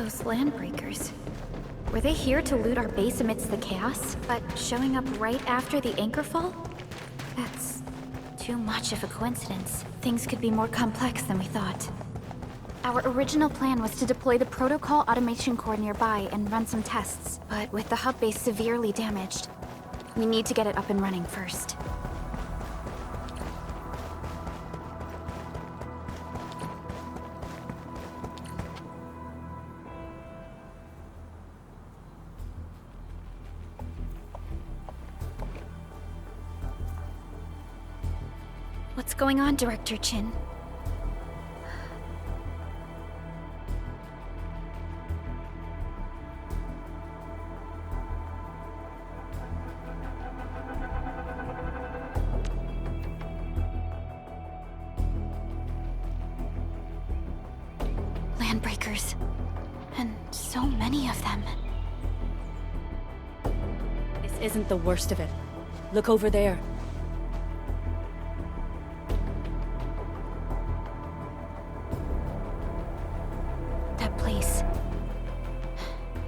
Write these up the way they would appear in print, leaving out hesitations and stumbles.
Those landbreakers. Were they here to loot our base amidst the chaos, but showing up right after the anchor fall? That's too much of a coincidence. Things could be more complex than we thought. Our original plan was to deploy the protocol automation core nearby and run some tests, but with the hub base severely damaged, we need to get it up and running first. What's going on, Director Chin? Landbreakers. And so many of them. This isn't the worst of it. Look over there.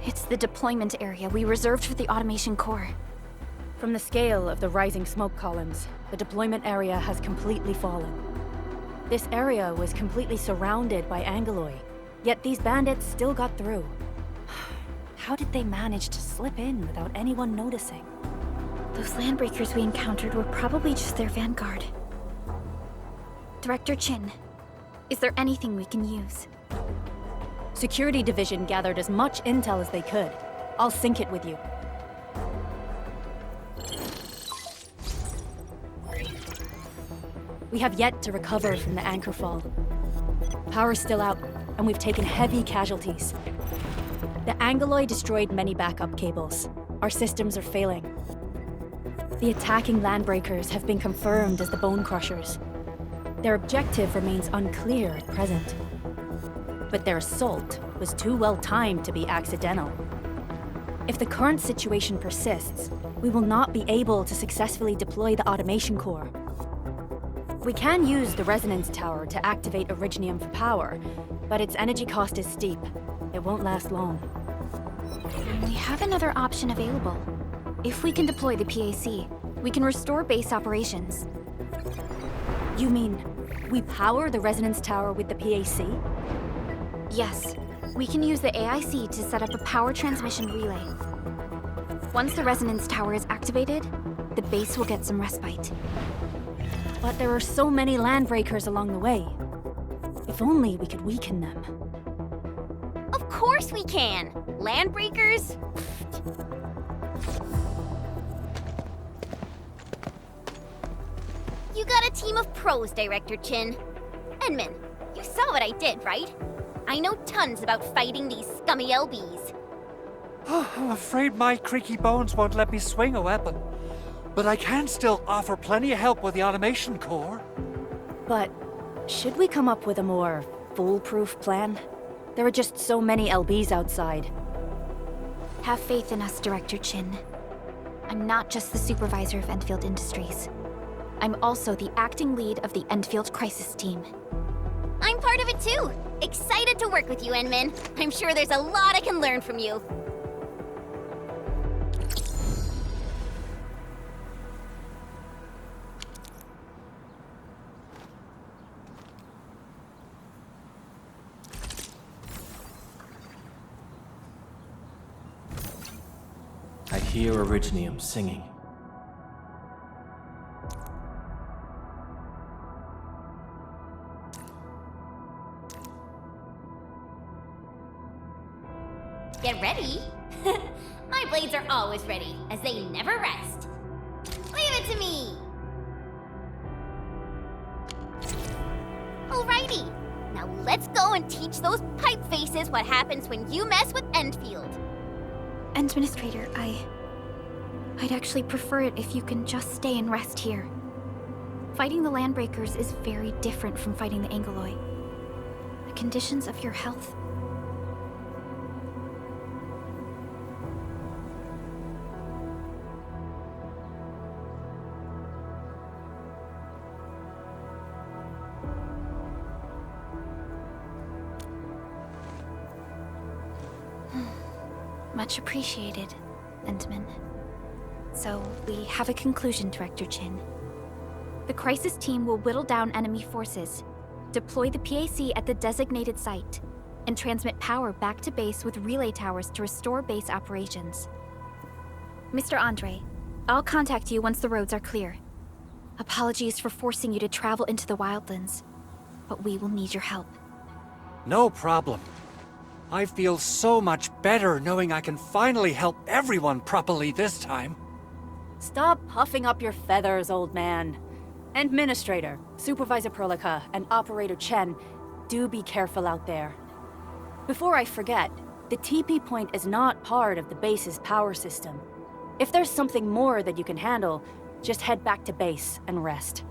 It's the deployment area we reserved for the automation core. From the scale of the rising smoke columns, the deployment area has completely fallen. This area was completely surrounded by Angeloi, yet these bandits still got through. How did they manage to slip in without anyone noticing? Those landbreakers we encountered were probably just their vanguard. Director Chin, is there anything we can use? Security Division gathered as much intel as they could. I'll sync it with you. We have yet to recover from the anchor fall. Power's still out, and we've taken heavy casualties. The Angeloi destroyed many backup cables. Our systems are failing. The attacking landbreakers have been confirmed as the Bone Crushers. Their objective remains unclear at present. But their assault was too well timed to be accidental. If the current situation persists, we will not be able to successfully deploy the automation core. We can use the resonance tower to activate Originium for power, but its energy cost is steep. It won't last long. We have another option available. If we can deploy the PAC, we can restore base operations. You mean, we power the resonance tower with the PAC? Yes. We can use the AIC to set up a power transmission relay. Once the resonance tower is activated, the base will get some respite. But there are so many landbreakers along the way. If only we could weaken them. Of course we can! Landbreakers? You got a team of pros, Director Chin. Enman, you saw what I did, right? I know tons about fighting these scummy LBs. I'm afraid my creaky bones won't let me swing a weapon. But I can still offer plenty of help with the automation core. But should we come up with a more foolproof plan? There are just so many LBs outside. Have faith in us, Director Chin. I'm not just the supervisor of Endfield Industries. I'm also the acting lead of the Endfield Crisis Team. I'm part of it too! Excited to work with you, Enman. I'm sure there's a lot I can learn from you. I hear Originium singing. Get ready? My blades are always ready, as they never rest. Leave it to me! Alrighty, now let's go and teach those pipe faces what happens when you mess with Endfield. Administrator, I'd actually prefer it if you can just stay and rest here. Fighting the Landbreakers is very different from fighting the Angeloi. The conditions of your health. Much appreciated, Endman. So, we have a conclusion, Director Chin. The crisis team will whittle down enemy forces, deploy the PAC at the designated site, and transmit power back to base with relay towers to restore base operations. Mr. Andre, I'll contact you once the roads are clear. Apologies for forcing you to travel into the wildlands, but we will need your help. No problem. I feel so much better knowing I can finally help everyone properly this time. Stop puffing up your feathers, old man. Administrator, Supervisor Perlica, and Operator Chen, do be careful out there. Before I forget, the TP point is not part of the base's power system. If there's something more that you can handle, just head back to base and rest.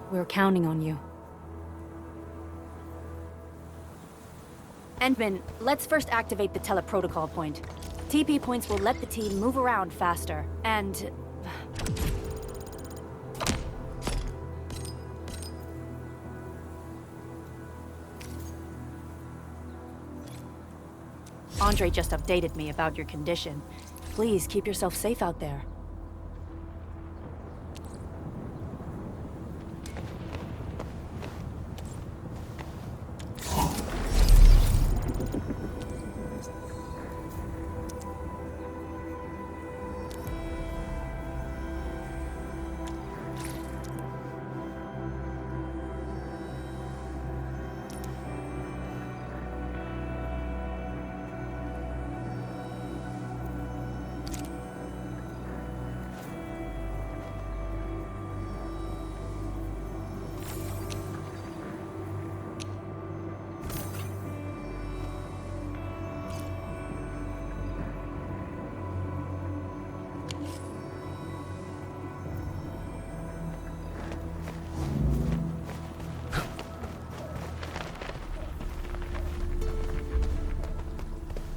We're counting on you. Endman, let's first activate the teleprotocol point. TP points will let the team move around faster, and... Andre just updated me about your condition. Please keep yourself safe out there.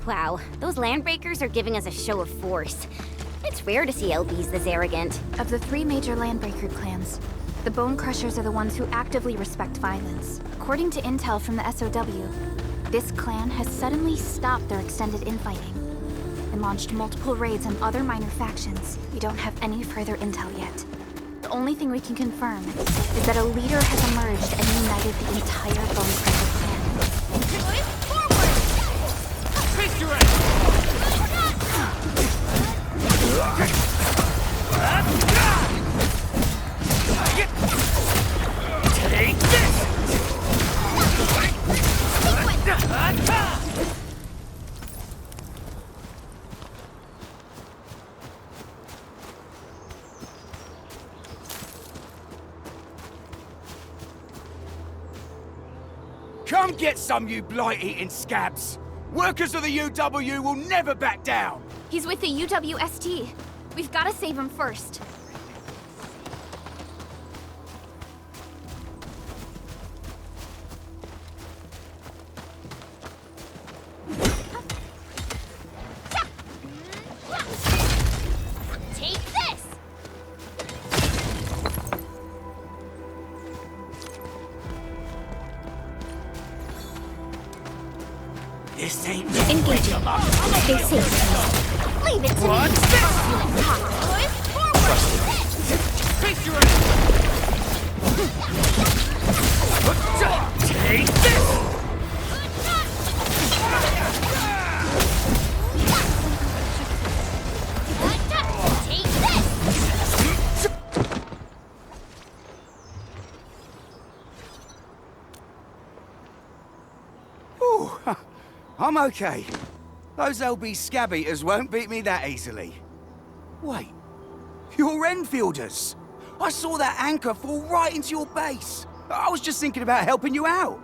Wow, those landbreakers are giving us a show of force. It's rare to see LBs this arrogant. Of the 3 major Landbreaker clans, the Bone Crushers are the ones who actively respect violence. According to intel from the SOW, this clan has suddenly stopped their extended infighting and launched multiple raids on other minor factions. We don't have any further intel yet. The only thing we can confirm is that a leader has emerged and united the entire Bone Crusher clan. Take this! Come get some, you blight-eating scabs! Workers of the UW will never back down! He's with the UWST. We've got to save him first. Take this! This ain't Engaging. Stay safe. Leave it to me! What's this? Face your Take this! Take this! Ooh, I'm okay. Those LB scab eaters won't beat me that easily. Wait, you're Enfielders. I saw that anchor fall right into your base. I was just thinking about helping you out.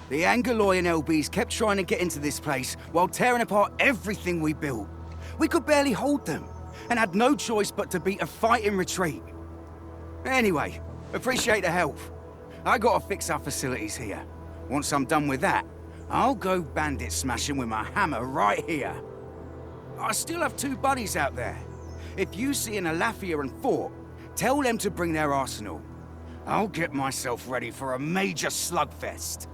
The Angaloy and LBs kept trying to get into this place while tearing apart everything we built. We could barely hold them, and had no choice but to beat a fighting retreat. Anyway, appreciate the help. I gotta fix our facilities here. Once I'm done with that, I'll go bandit smashing with my hammer right here. I still have 2 buddies out there. If you see an Alafia and fort, tell them to bring their arsenal. I'll get myself ready for a major slugfest.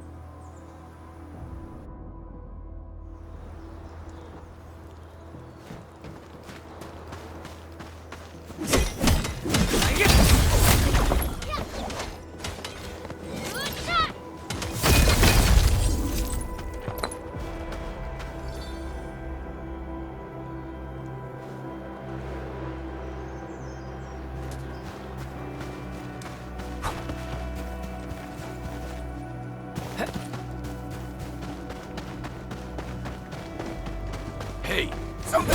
Hey! It's unleashed!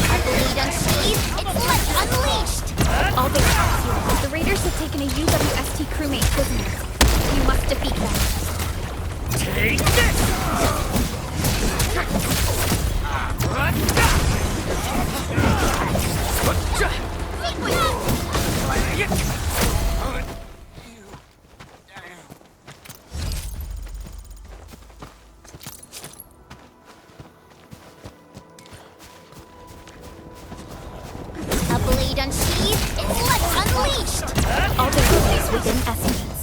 All they have here. The raiders have taken a UWST crewmate prisoner. You must defeat them. Take this! A blade unsheathed, intellect unleashed! All they have is within estimates.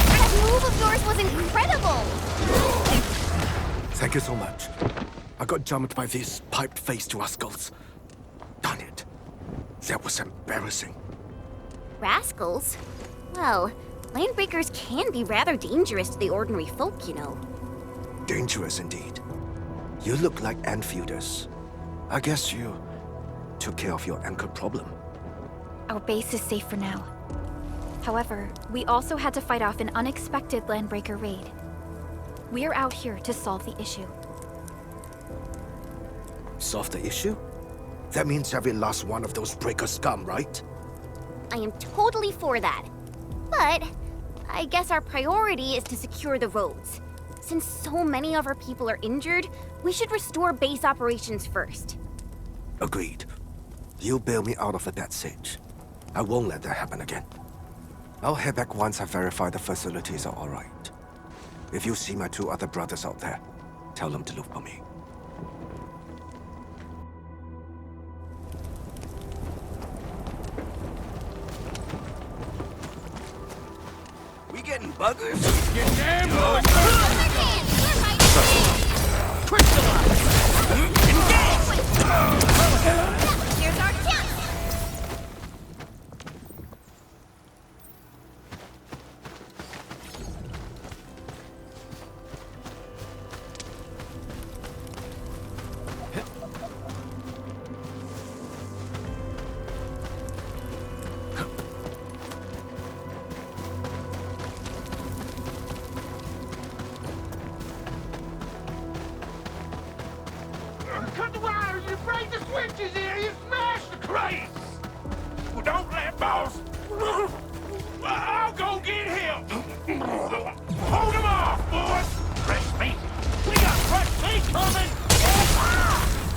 That move of yours was incredible! Thank you so much. I got jumped by these piped-faced rascals. Darn it. That was embarrassing. Rascals? Well, landbreakers can be rather dangerous to the ordinary folk, you know. Dangerous indeed. You look like Enfielders. I guess you took care of your anchor problem. Our base is safe for now. However, we also had to fight off an unexpected landbreaker raid. We're out here to solve the issue. Solve the issue? That means every last one of those breaker scum, right? I am totally for that. But I guess our priority is to secure the roads. Since so many of our people are injured, we should restore base operations first. Agreed. You bail me out of a death sitch. I won't let that happen again. I'll head back once I verify the facilities are all right. If you see my two other brothers out there, tell them to look for me. We getting buggers? Get damn Here's our chance! Cut the wires, you break the switches here, you smash the crates! Well, don't let boss. I'll go get him! Hold him off, boys! Fresh meat! We got fresh meat coming!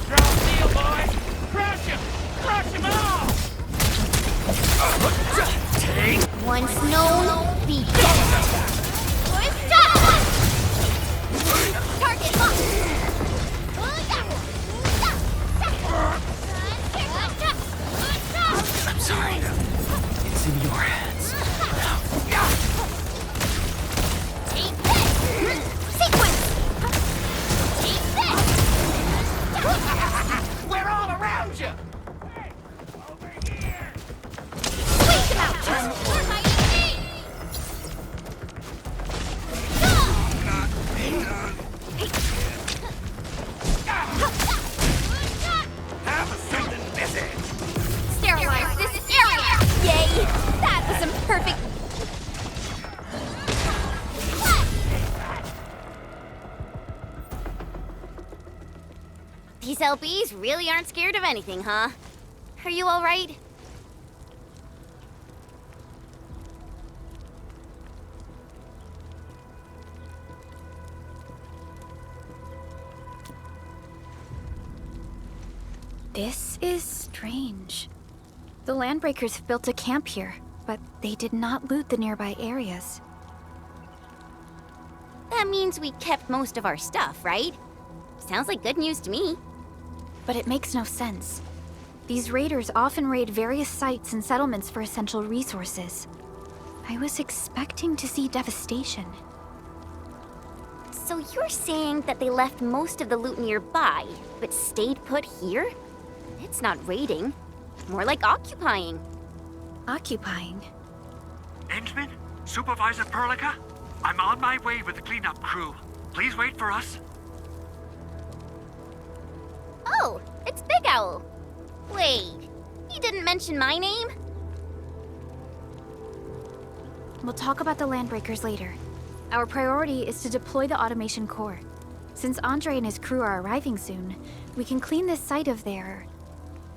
Strong deal, boys! Crush him! Crush him off! Once known, be desperate! Stop! Target locked! I'm sorry. It's in your hands. Take this! Sequence! Take this! We're all around you! Hey, over here! Wait him out! We're fighting me! Have something busy! Sterilize this area! Yay! That was some perfect... These LBs really aren't scared of anything, huh? Are you all right? This is strange. The landbreakers have built a camp here, but they did not loot the nearby areas. That means we kept most of our stuff, right? Sounds like good news to me. But it makes no sense. These raiders often raid various sites and settlements for essential resources. I was expecting to see devastation. So you're saying that they left most of the loot nearby, but stayed put here? It's not raiding. More like occupying. Occupying? Endman? Supervisor Perlica? I'm on my way with the cleanup crew. Please wait for us. Oh, it's Big Owl. Wait, he didn't mention my name? We'll talk about the Landbreakers later. Our priority is to deploy the automation core. Since Andre and his crew are arriving soon, we can clean this site of their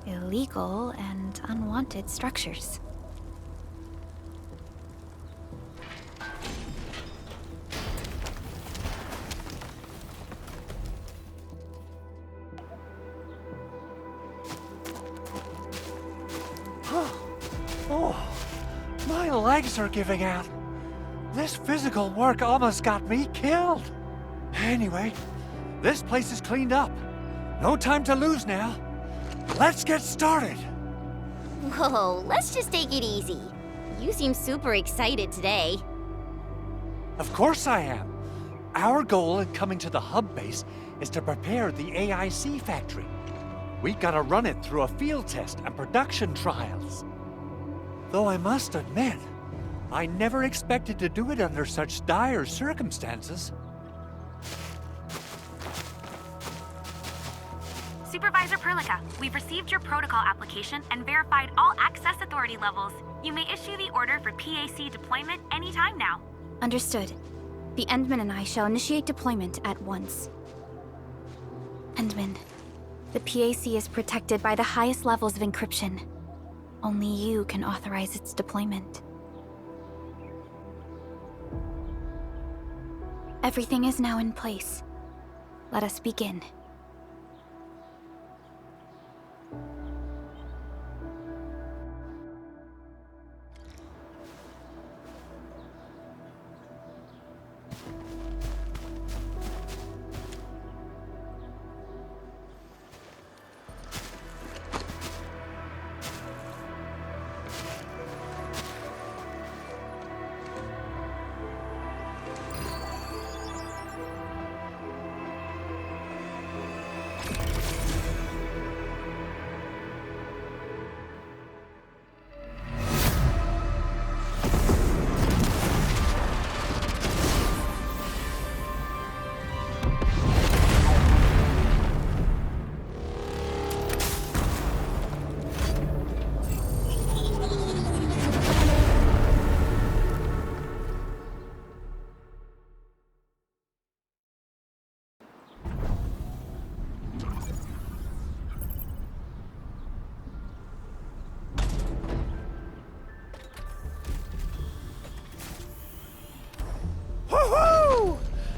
illegal and unwanted structures. Oh, my legs are giving out. This physical work almost got me killed. Anyway, this place is cleaned up. No time to lose now. Let's get started. Whoa, let's just take it easy. You seem super excited today. Of course I am. Our goal in coming to the hub base is to prepare the AIC factory. We gotta run it through a field test and production trials. Though I must admit, I never expected to do it under such dire circumstances. Supervisor Perlica, we've received your protocol application and verified all access authority levels. You may issue the order for PAC deployment anytime now. Understood. The Endman and I shall initiate deployment at once. Endman, the PAC is protected by the highest levels of encryption. Only you can authorize its deployment. Everything is now in place. Let us begin.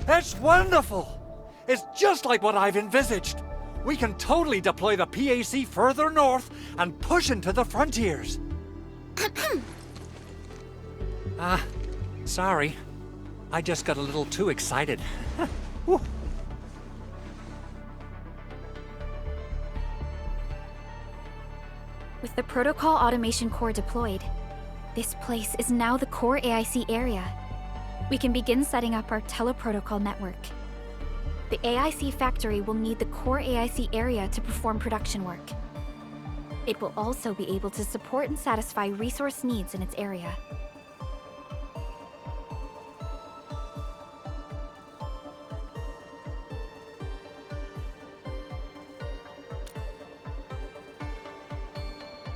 That's wonderful! It's just like what I've envisaged. We can totally deploy the PAC further north and push into the frontiers. Sorry. I just got a little too excited. Whew. With the protocol automation core deployed, this place is now the core AIC area. We can begin setting up our teleprotocol network. The AIC factory will need the core AIC area to perform production work. It will also be able to support and satisfy resource needs in its area.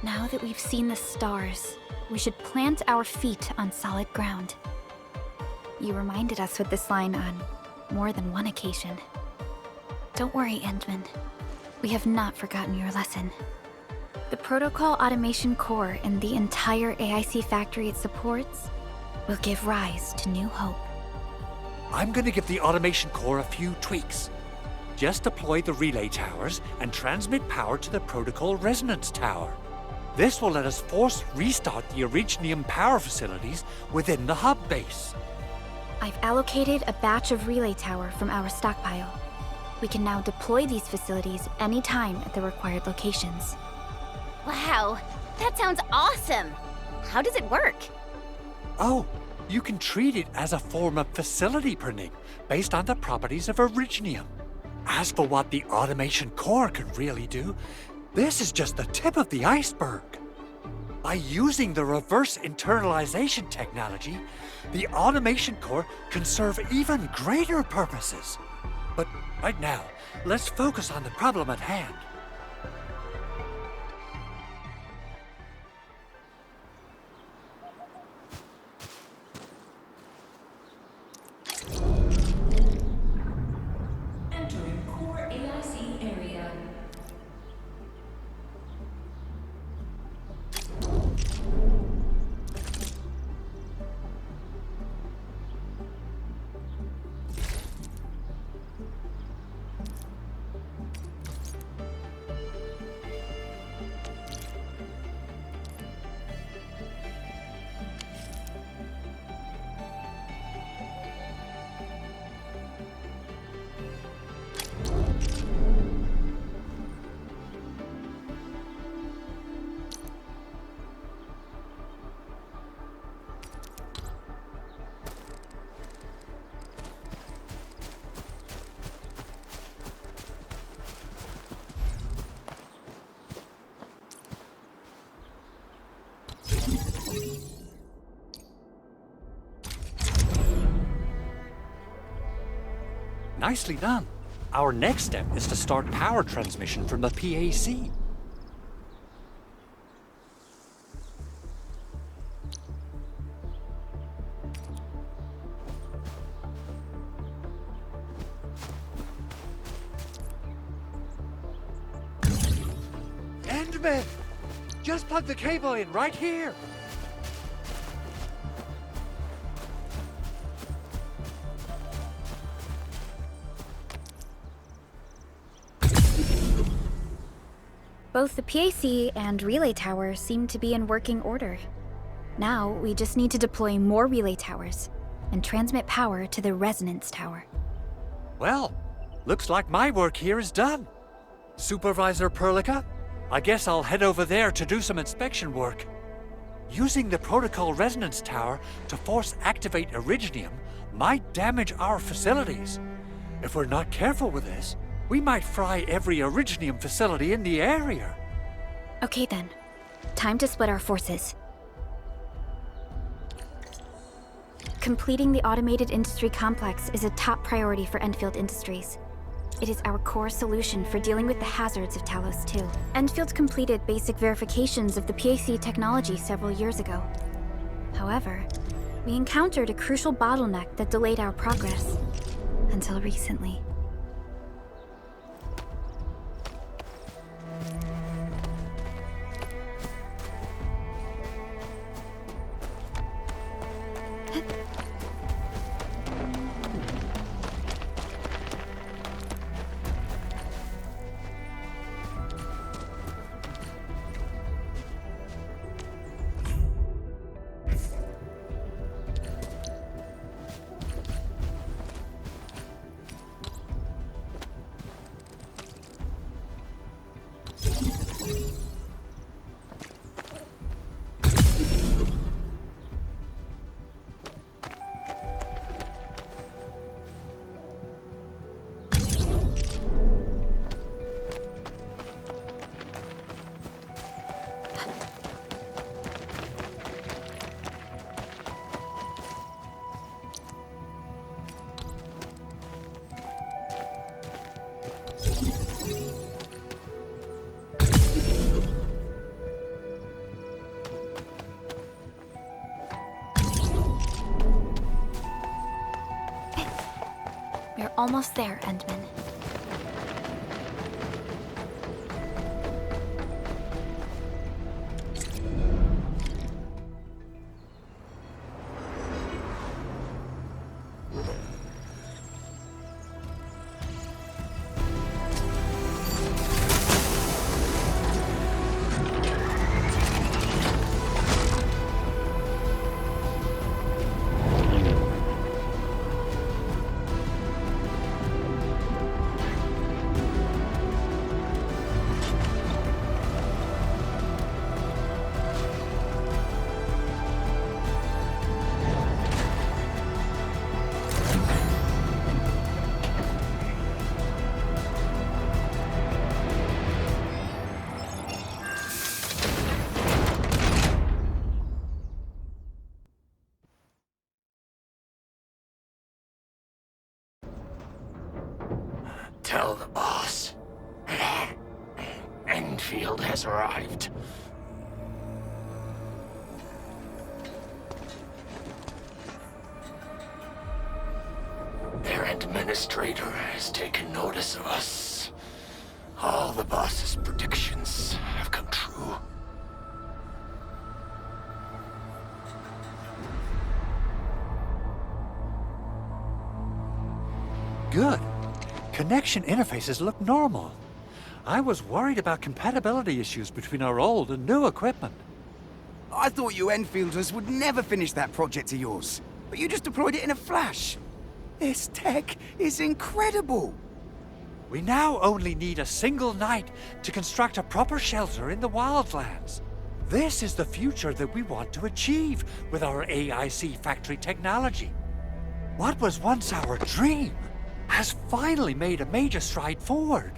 Now that we've seen the stars, we should plant our feet on solid ground. You reminded us with this line on more than one occasion. Don't worry, Endman. We have not forgotten your lesson. The protocol automation core and the entire AIC factory it supports will give rise to new hope. I'm gonna give the automation core a few tweaks. Just deploy the relay towers and transmit power to the protocol resonance tower. This will let us force restart the Originium power facilities within the hub base. I've allocated a batch of relay tower from our stockpile. We can now deploy these facilities anytime at the required locations. Wow, that sounds awesome! How does it work? Oh, you can treat it as a form of facility printing based on the properties of Originium. As for what the automation core can really do, this is just the tip of the iceberg. By using the reverse internalization technology, the automation core can serve even greater purposes. But right now, let's focus on the problem at hand. Entering core AIC area. Nicely done. Our next step is to start power transmission from the PAC. Endman! Just plug the cable in right here! Both the PAC and relay tower seem to be in working order. Now, we just need to deploy more relay towers and transmit power to the resonance tower. Well, looks like my work here is done. Supervisor Perlica, I guess I'll head over there to do some inspection work. Using the protocol resonance tower to force activate Originium might damage our facilities. If we're not careful with this, we might fry every Originium facility in the area. Okay then, time to split our forces. Completing the automated industry complex is a top priority for Endfield Industries. It is our core solution for dealing with the hazards of Talos 2. Endfield completed basic verifications of the PAC technology several years ago. However, we encountered a crucial bottleneck that delayed our progress. Until recently. We're almost there, Endman. Endfield has arrived. Their administrator has taken notice of us. All the boss's predictions have come true. Good. Connection interfaces look normal. I was worried about compatibility issues between our old and new equipment. I thought you Enfielders would never finish that project of yours, but you just deployed it in a flash. This tech is incredible. We now only need a single night to construct a proper shelter in the wildlands. This is the future that we want to achieve with our AIC factory technology. What was once our dream has finally made a major stride forward.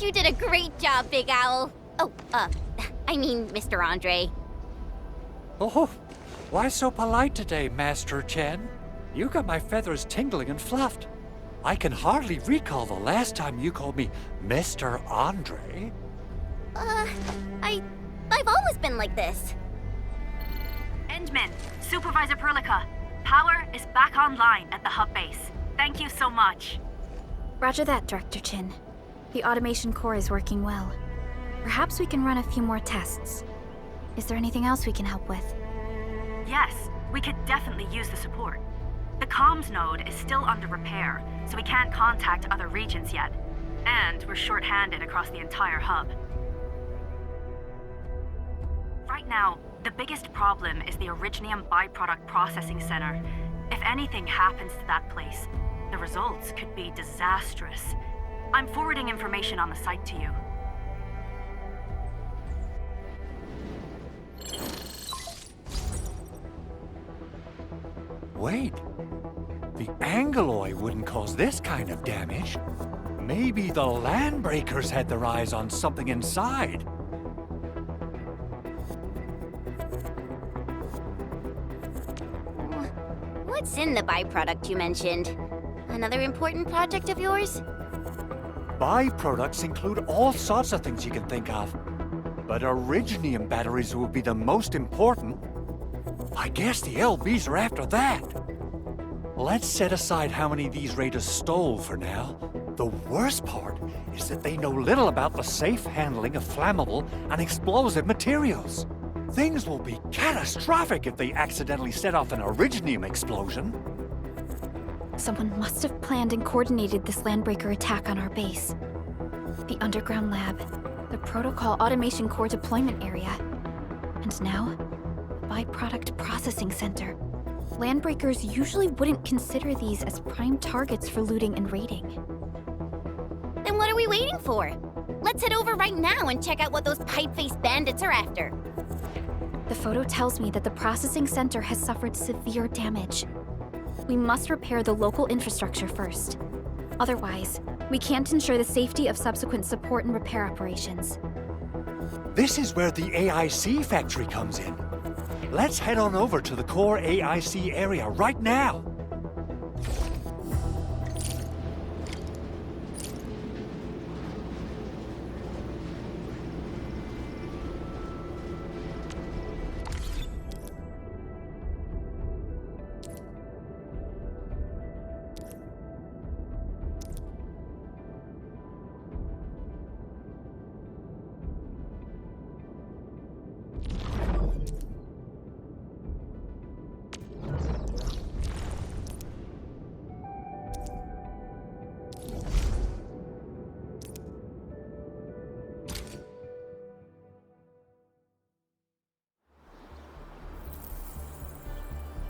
You did a great job, Big Owl. Oh, I mean, Mr. Andre. Oh, why so polite today, Master Chen? You got my feathers tingling and fluffed. I can hardly recall the last time you called me Mr. Andre. I've always been like this. Endman, Supervisor Perlica, power is back online at the hub base. Thank you so much. Roger that, Director Chin. The automation core is working well. Perhaps we can run a few more tests. Is there anything else we can help with? Yes, we could definitely use the support. The comms node is still under repair, so we can't contact other regions yet. And we're short-handed across the entire hub. Right now, the biggest problem is the Originium byproduct processing center. If anything happens to that place, the results could be disastrous. I'm forwarding information on the site to you. Wait, the Angoloi wouldn't cause this kind of damage. Maybe the Landbreakers had their eyes on something inside. What's in the byproduct you mentioned? Another important project of yours? Byproducts include all sorts of things you can think of. But Originium batteries will be the most important. I guess the LBs are after that. Let's set aside how many these raiders stole for now. The worst part is that they know little about the safe handling of flammable and explosive materials. Things will be catastrophic if they accidentally set off an Originium explosion. Someone must have planned and coordinated this Landbreaker attack on our base. The underground lab, the protocol automation core deployment area, and now, the byproduct processing center. Landbreakers usually wouldn't consider these as prime targets for looting and raiding. Then what are we waiting for? Let's head over right now and check out what those pipe-faced bandits are after. The photo tells me that the processing center has suffered severe damage. We must repair the local infrastructure first. Otherwise, we can't ensure the safety of subsequent support and repair operations. This is where the AIC factory comes in. Let's head on over to the core AIC area right now.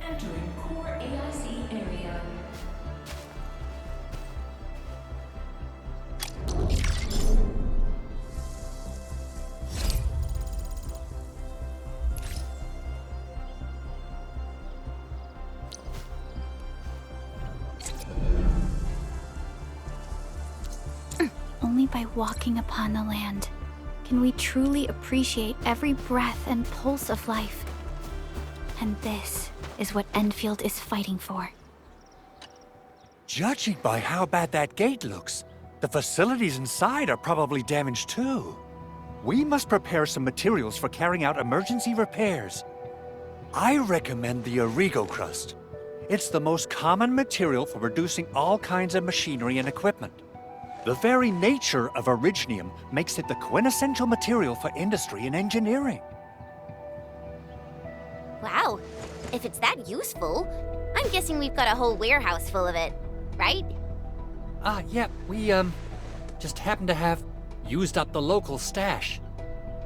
Entering core AIC area. Only by walking upon the land can we truly appreciate every breath and pulse of life. And this is what Endfield is fighting for. Judging by how bad that gate looks, the facilities inside are probably damaged too. We must prepare some materials for carrying out emergency repairs. I recommend the Origo crust. It's the most common material for producing all kinds of machinery and equipment. The very nature of originium makes it the quintessential material for industry and engineering. Wow, if it's that useful, I'm guessing we've got a whole warehouse full of it, right? Yeah, we, just happen to have used up the local stash.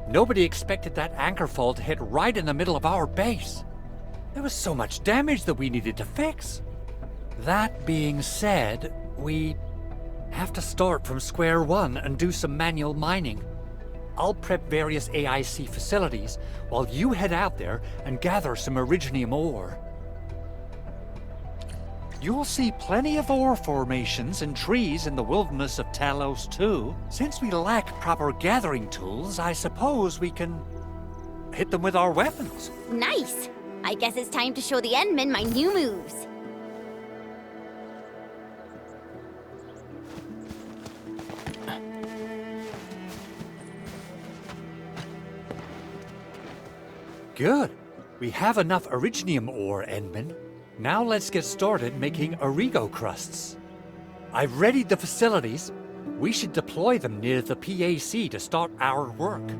Nobody expected that anchor fall to hit right in the middle of our base. There was so much damage that we needed to fix. That being said, we have to start from square one and do some manual mining. I'll prep various AIC facilities while you head out there and gather some originium ore. You'll see plenty of ore formations and trees in the wilderness of Talos too. Since we lack proper gathering tools, I suppose we can hit them with our weapons. Nice! I guess it's time to show the Endmen my new moves. Good. We have enough originium ore, Endman. Now let's get started making Origo crusts. I've readied the facilities. We should deploy them near the PAC to start our work.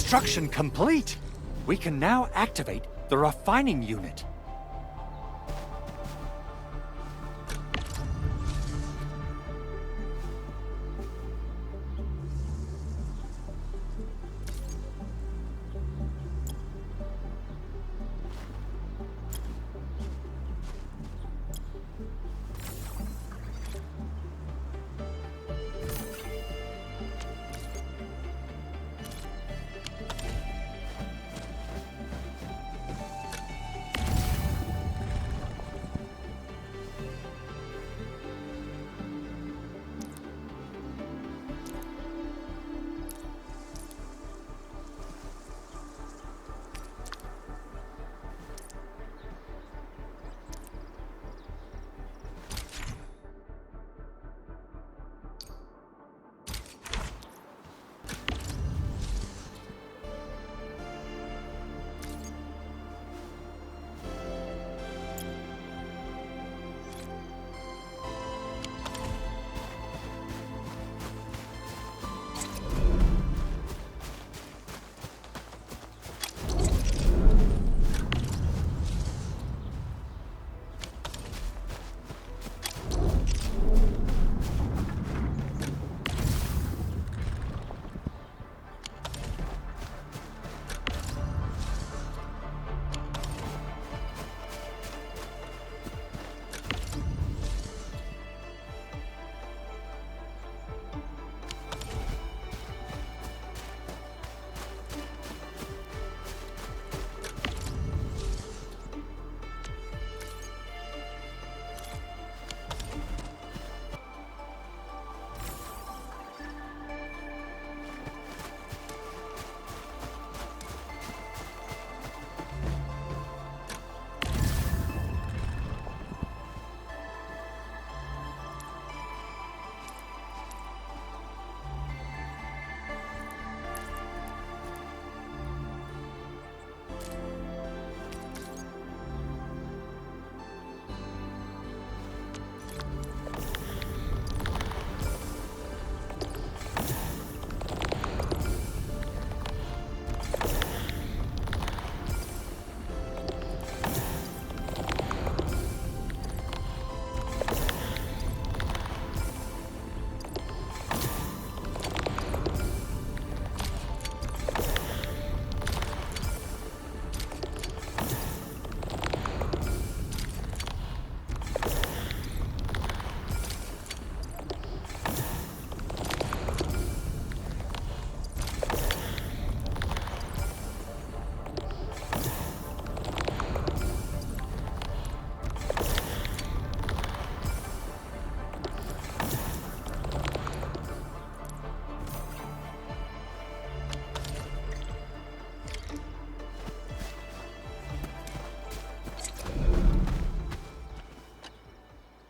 Construction complete! We can now activate the refining unit.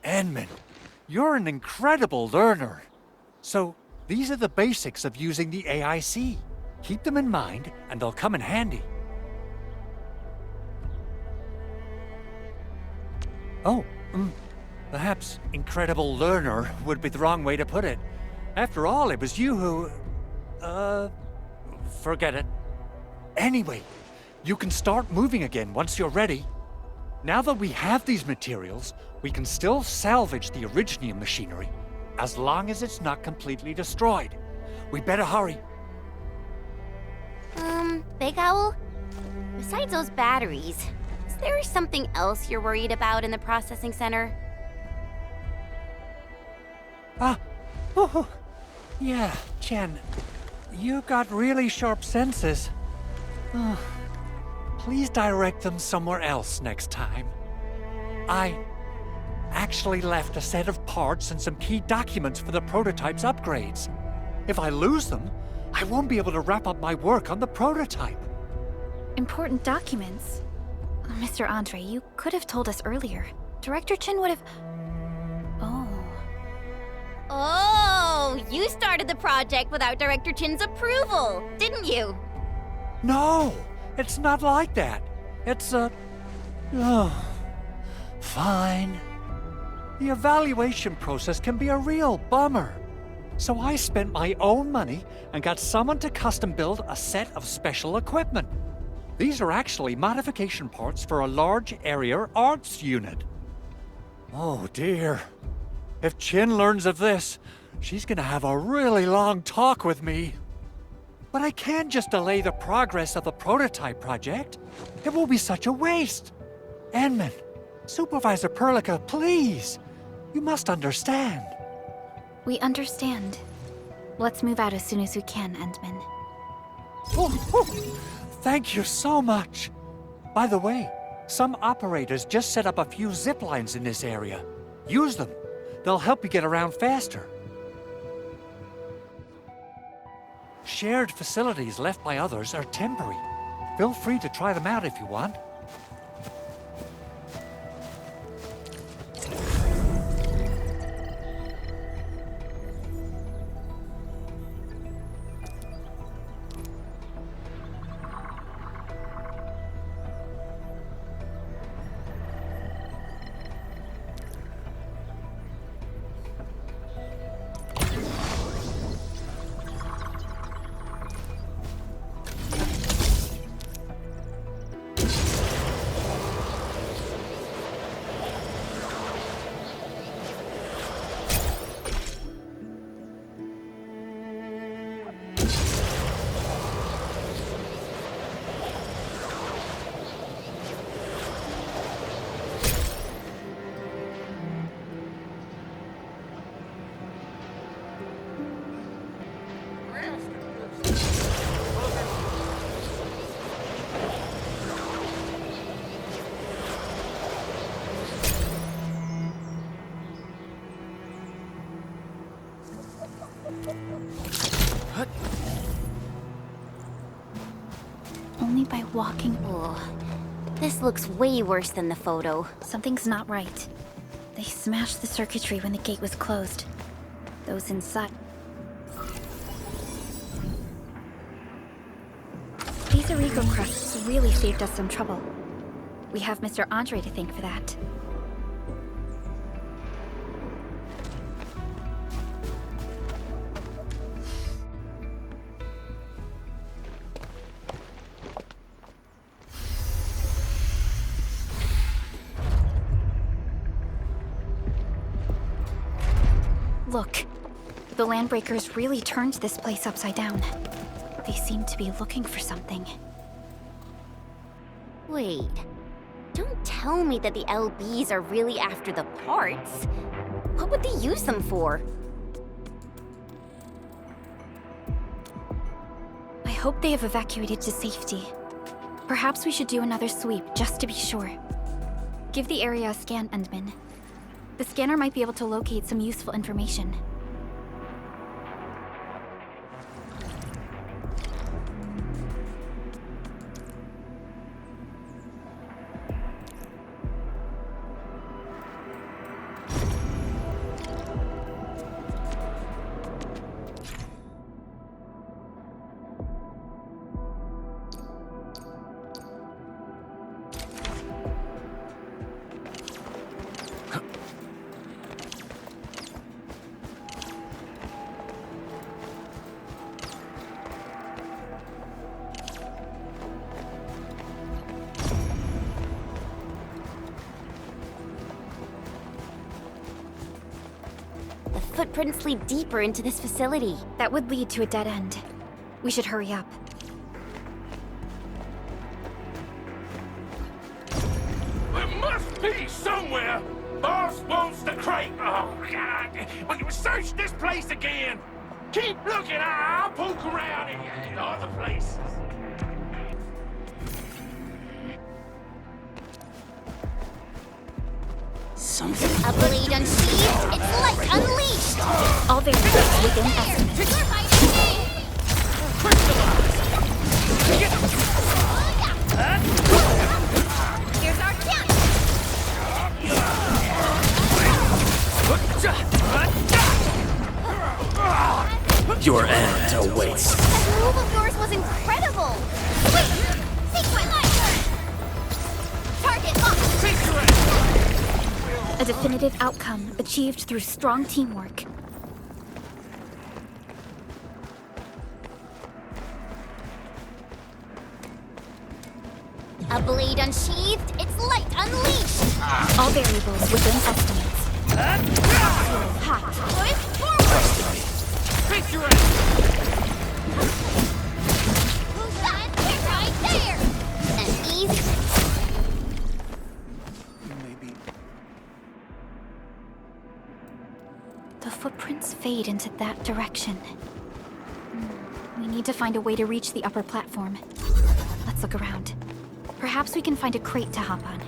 Enman, you're an incredible learner. So, these are the basics of using the AIC. Keep them in mind, and they'll come in handy. Oh, perhaps incredible learner would be the wrong way to put it. After all, it was you who... forget it. Anyway, you can start moving again once you're ready. Now that we have these materials, we can still salvage the Originium machinery, as long as it's not completely destroyed. We better hurry. Big Owl? Besides those batteries, is there something else you're worried about in the processing center? Yeah, Chen. You got really sharp senses. Please direct them somewhere else next time. I actually left a set of parts and some key documents for the prototype's upgrades. If I lose them, I won't be able to wrap up my work on the prototype. Important documents? Mr. Andre, you could have told us earlier. Director Chin would have... Oh, you started the project without Director Chin's approval, didn't you? No, it's not like that. It's fine. The evaluation process can be a real bummer. So I spent my own money and got someone to custom build a set of special equipment. These are actually modification parts for a large area arts unit. Oh dear. If Chin learns of this, she's gonna have a really long talk with me. But I can't just delay the progress of the prototype project. It will be such a waste. Enman, Supervisor Perlica, please. You must understand. We understand. Let's move out as soon as we can, Endman. Thank you so much. By the way, some operators just set up a few zip lines in this area. Use them. They'll help you get around faster. Shared facilities left by others are temporary. Feel free to try them out if you want. Only by walking. Oh, this looks way worse than the photo. Something's not right. They smashed the circuitry when the gate was closed. Those inside. These Arigo crusts really saved us some trouble. We have Mr. Andre to thank for that. Look, the Landbreakers really turned this place upside down. They seem to be looking for something. Wait, don't tell me that the LBs are really after the parts. What would they use them for? I hope they have evacuated to safety. Perhaps we should do another sweep, just to be sure. Give the area a scan, Endman. The scanner might be able to locate some useful information. footprints lead deeper into this facility. That would lead to a dead end. We should hurry up. There must be somewhere. Boss wants the crate. Oh, God. We search this place again. Keep looking. I'll poke around in other places. Something. A blade unsheathed, its light unleashed! All variables within estimates. You're fighting me! Here's our chance! Your end awaits. That move of yours was incredible! Wait! Sequence! Target locked! A definitive outcome achieved through strong teamwork. A blade unsheathed, its light unleashed! All variables within estimates. Hot. Push forward! Face your end. That hit right there! An easy... The footprints fade into that direction. We need to find a way to reach the upper platform. Let's look around. Perhaps we can find a crate to hop on.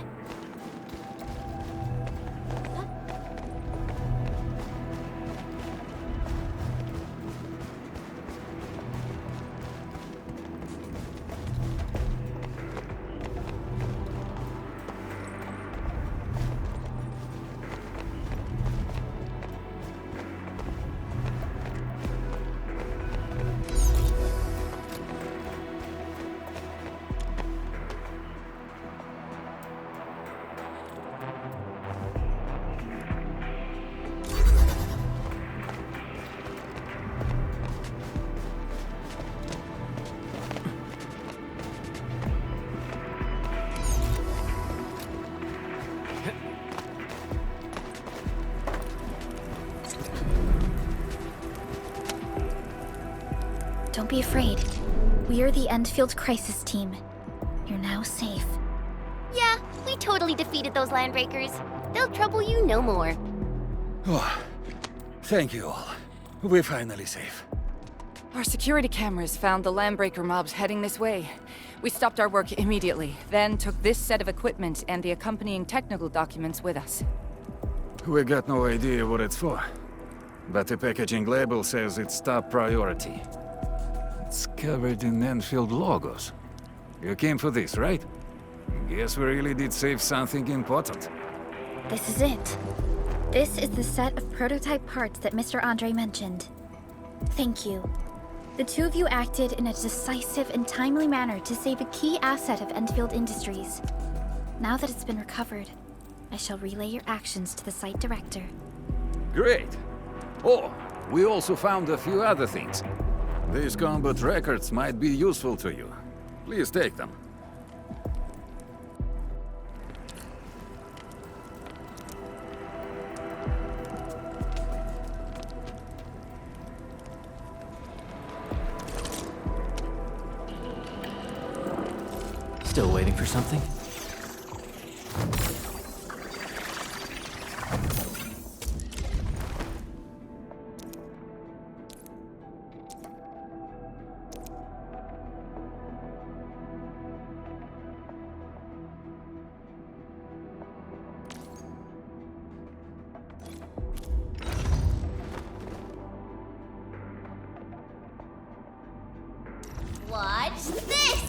Don't be afraid. We are the Endfield crisis team. You're now safe. Yeah, we totally defeated those landbreakers. They'll trouble you no more. Oh, thank you all. We're finally safe. Our security cameras found the landbreaker mobs heading this way. We stopped our work immediately, then took this set of equipment and the accompanying technical documents with us. We got no idea what it's for, but the packaging label says it's top priority. It's covered in Endfield logos. You came for this, right? Guess we really did save something important. This is it. This is the set of prototype parts that Mr. Andre mentioned. Thank you. The two of you acted in a decisive and timely manner to save a key asset of Endfield Industries. Now that it's been recovered, I shall relay your actions to the site director. Great. Oh, we also found a few other things. These combat records might be useful to you. Please take them. Still waiting for something? Watch this!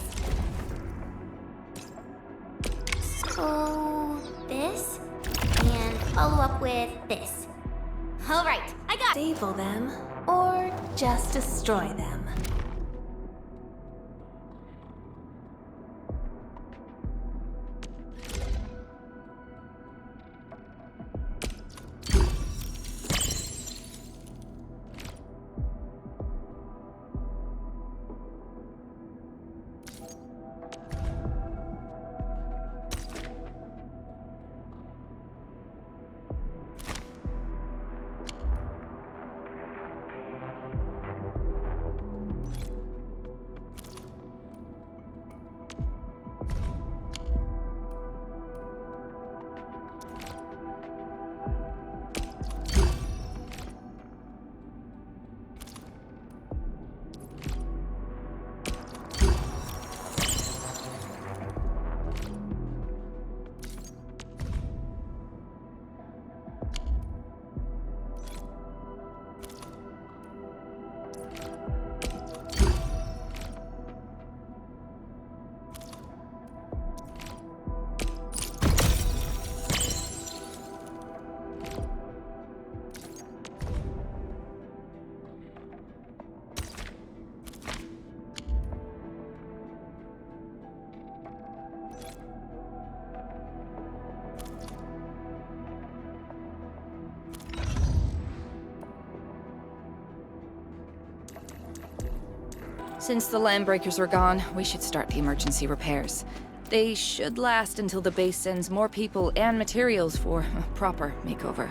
So, this, and follow up with this. All right, I got it. Stable them, or just destroy them. Since the landbreakers were gone, we should start the emergency repairs. They should last until the base sends more people and materials for a proper makeover.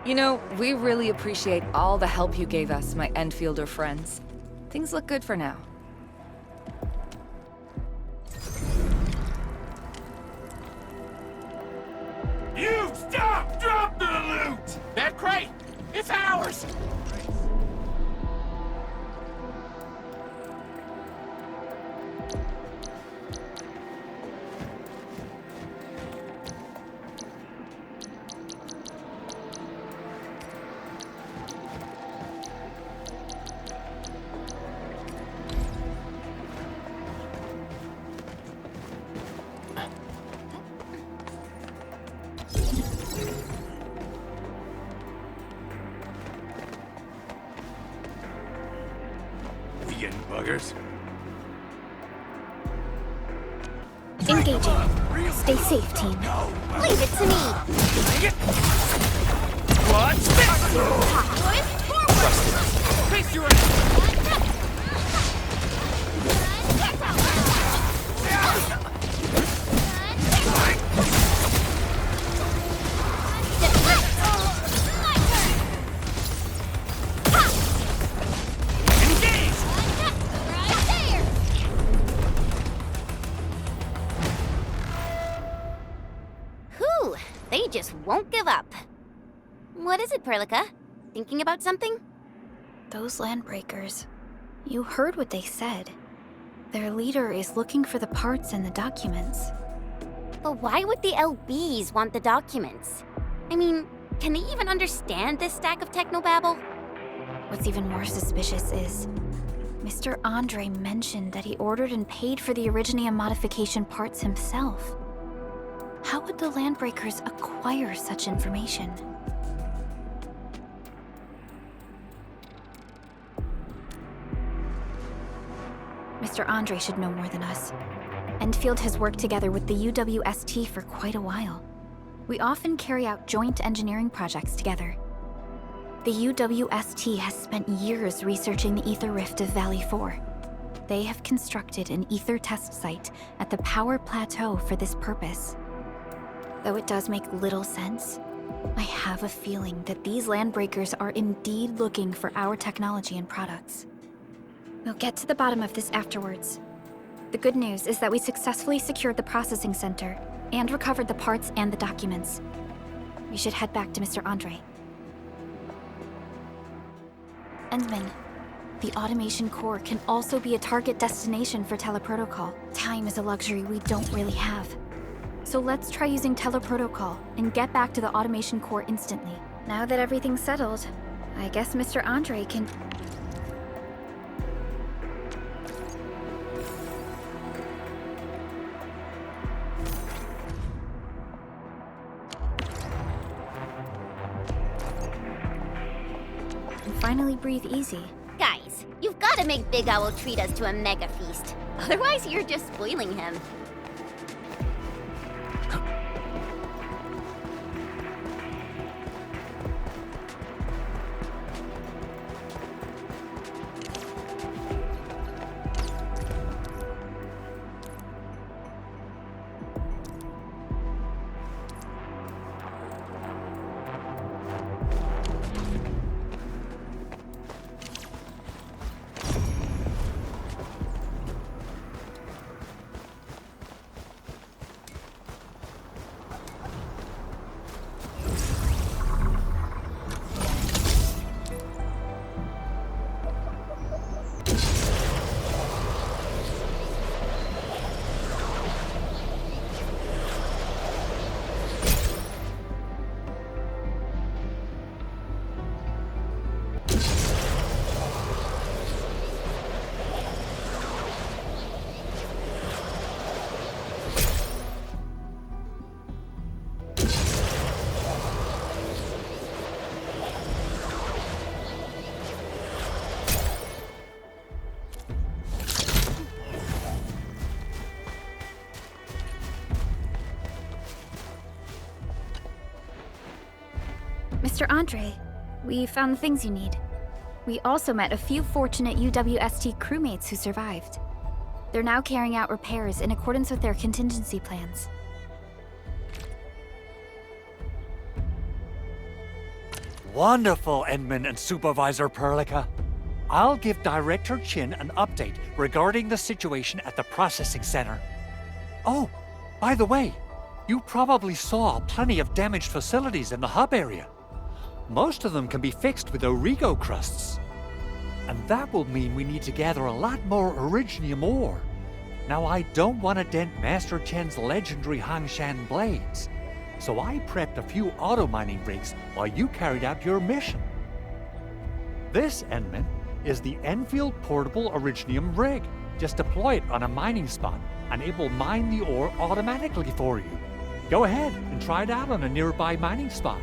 You know, we really appreciate all the help you gave us, my Endfielder friends. Things look good for now. You stop! Drop the loot! That crate! It's ours! Buggers. Engaging. Stay safe, team. Leave it to me. What's this? Forward! Face your They just won't give up. What is it, Perlica? Thinking about something? Those landbreakers. You heard what they said. Their leader is looking for the parts and the documents. But why would the LBs want the documents? I mean, can they even understand this stack of technobabble? What's even more suspicious is Mr. Andre mentioned that he ordered and paid for the Originium modification parts himself. How would the Landbreakers acquire such information? Mr. Andre should know more than us. Endfield has worked together with the UWST for quite a while. We often carry out joint engineering projects together. The UWST has spent years researching the ether rift of Valley 4. They have constructed an ether test site at the Power Plateau for this purpose. Though it does make little sense, I have a feeling that these Landbreakers are indeed looking for our technology and products. We'll get to the bottom of this afterwards. The good news is that we successfully secured the processing center and recovered the parts and the documents. We should head back to Mr. Andre. Endman, the automation core can also be a target destination for teleprotocol. Time is a luxury we don't really have. So let's try using teleprotocol and get back to the automation core instantly. Now that everything's settled, I guess Mr. Andre can... finally breathe easy. Guys, you've got to make Big Owl treat us to a mega feast. Otherwise, you're just spoiling him. Mr. Andre, we found the things you need. We also met a few fortunate UWST crewmates who survived. They're now carrying out repairs in accordance with their contingency plans. Wonderful, Edmund and Supervisor Perlica. I'll give Director Chin an update regarding the situation at the processing center. Oh, by the way, you probably saw plenty of damaged facilities in the hub area. Most of them can be fixed with Origo crusts. And that will mean we need to gather a lot more Originium ore. Now, I don't want to dent Master Chen's legendary Hangshan blades, so I prepped a few auto-mining rigs while you carried out your mission. This, Enman, is the Endfield Portable Originium rig. Just deploy it on a mining spot, and it will mine the ore automatically for you. Go ahead and try it out on a nearby mining spot.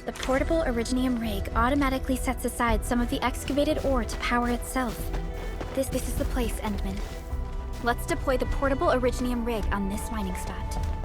The portable Originium rig automatically sets aside some of the excavated ore to power itself. This is the place, Endman. Let's deploy the portable Originium rig on this mining spot.